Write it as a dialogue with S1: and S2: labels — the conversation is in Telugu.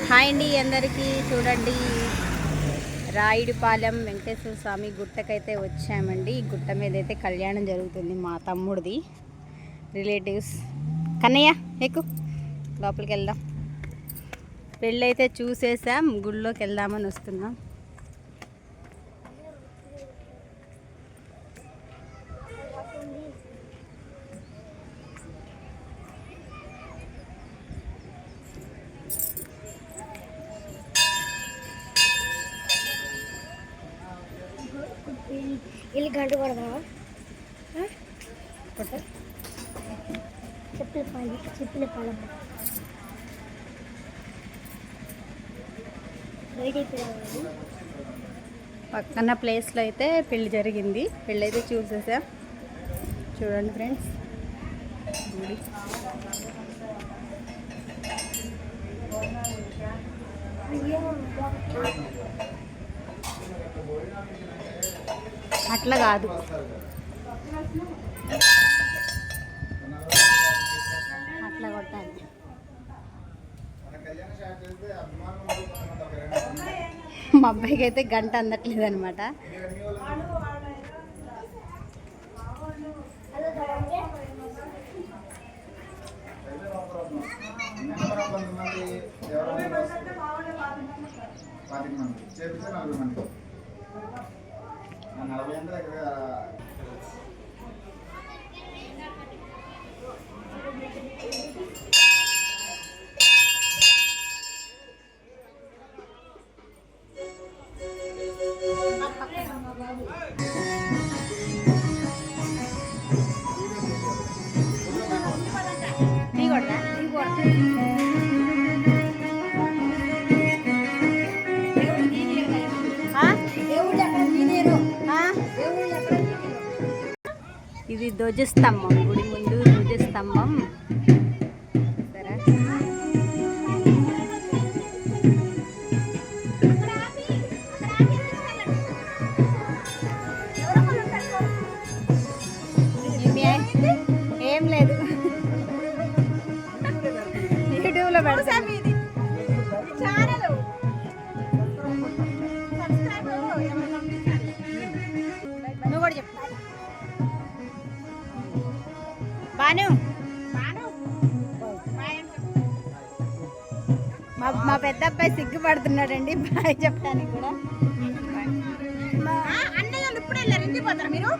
S1: హాయ్ అండి అందరికీ. చూడండి, రాయుడిపాలెం వెంకటేశ్వర స్వామి గుట్టకైతే వచ్చామండి. ఈ గుట్ట మీద అయితే కళ్యాణం జరుగుతుంది, మా తమ్ముడిది రిలేటివ్స్. కన్నయ్య ఎక్కు, లోపలికి వెళ్దాం. పెళ్ళైతే చూసేసాం, గుళ్ళోకి వెళ్దామని వస్తున్నాం.
S2: ಇಲ್ಲಿ ಗಂಟು ಕೊಡದವ చెప్పుల పాలమ్మ
S1: పక్కన ప్లేస్లో అయితే పెళ్ళి జరిగింది. పెళ్ళి అయితే చూసేసాం. చూడండి ఫ్రెండ్స్, గుడి అట్లా కాదు, అట్లా కొట్టాలి. మా అబ్బాయికి అయితే గంట అందట్లేదు అనమాట. ఇది ధ్వజస్తంభం, గుడి ముందు ధ్వజస్తంభం. ఏం లేదు, యూట్యూబ్లో పెడతాం. నువ్వు కూడా చెప్పు. బాను, మా పెద్ద అబ్బాయి సిగ్గుపడుతున్నాడండి బాయ్ చెప్పడానికి కూడా. అన్నయ్య ఇప్పుడు వెళ్ళారు, ఇంటికి పోతారు మీరు?